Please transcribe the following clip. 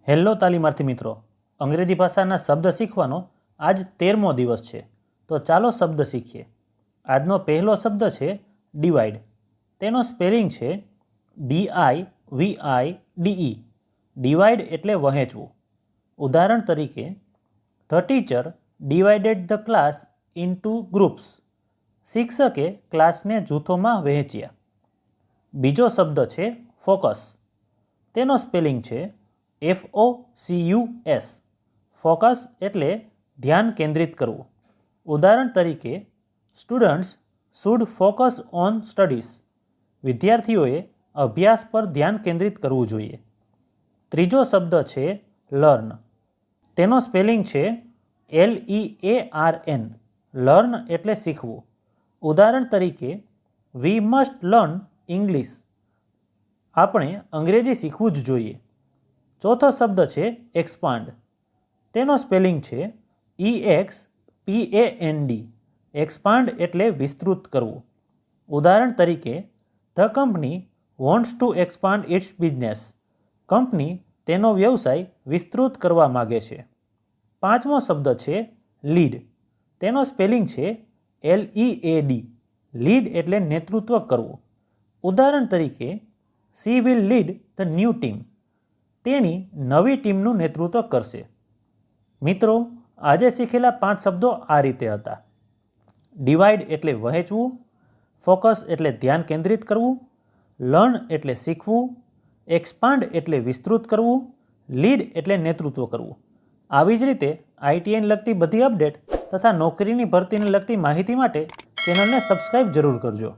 Hello તાલીમાર્થી મિત્રો, અંગ્રેજી ભાષાના શબ્દ શીખવાનો આજ 13મો દિવસ છે. તો ચાલો શબ્દ શીખીએ. આજનો પહેલો શબ્દ છે ડિવાઈડ. તેનો સ્પેલિંગ છે DIVIDE. ડિવાઈડ એટલે વહેંચવું. ઉદાહરણ તરીકે, the teacher divided the class into groups. શિક્ષકે ક્લાસને જૂથોમાં વહેંચ્યા. બીજો શબ્દ છે ફોકસ. તેનો સ્પેલિંગ છે FOCUS. ફોકસ એટલે ધ્યાન કેન્દ્રિત કરવું. ઉદાહરણ તરીકે, students should focus on studies. વિદ્યાર્થીઓએ અભ્યાસ પર ધ્યાન કેન્દ્રિત કરવું જોઈએ. ત્રીજો શબ્દ છે લર્ન. તેનો સ્પેલિંગ છે LEARN. લર્ન એટલે શીખવું. ઉદાહરણ તરીકે, વી મસ્ટ લર્ન ઇંગ્લિશ. આપણે અંગ્રેજી શીખવું જ જોઈએ. ચોથો શબ્દ છે એક્સપાન્ડ. તેનો સ્પેલિંગ છે EXPAND. એક્સપાન્ડ એટલે વિસ્તૃત કરવું. ઉદાહરણ તરીકે, the company wants to expand its business. કંપની તેનો વ્યવસાય વિસ્તૃત કરવા માગે છે. પાંચમો શબ્દ છે લીડ. તેનો સ્પેલિંગ છે LEAD. લીડ એટલે નેતૃત્વ કરવું. ઉદાહરણ તરીકે, she will lead the new team. તેની નવી ટીમનું નેતૃત્વ કરશે. મિત્રો, આજે શીખેલા 5 શબ્દો આ રીતે હતા. ડિવાઈડ એટલે વહેંચવું, ફોકસ એટલે ધ્યાન કેન્દ્રિત કરવું, લર્ન એટલે શીખવું, એક્સપાન્ડ એટલે વિસ્તૃત કરવું, લીડ એટલે નેતૃત્વ કરવું. આવી જ રીતે ITIને લગતી બધી અપડેટ તથા નોકરીની ભરતીને લગતી માહિતી માટે ચેનલને સબસ્ક્રાઈબ જરૂર કરજો.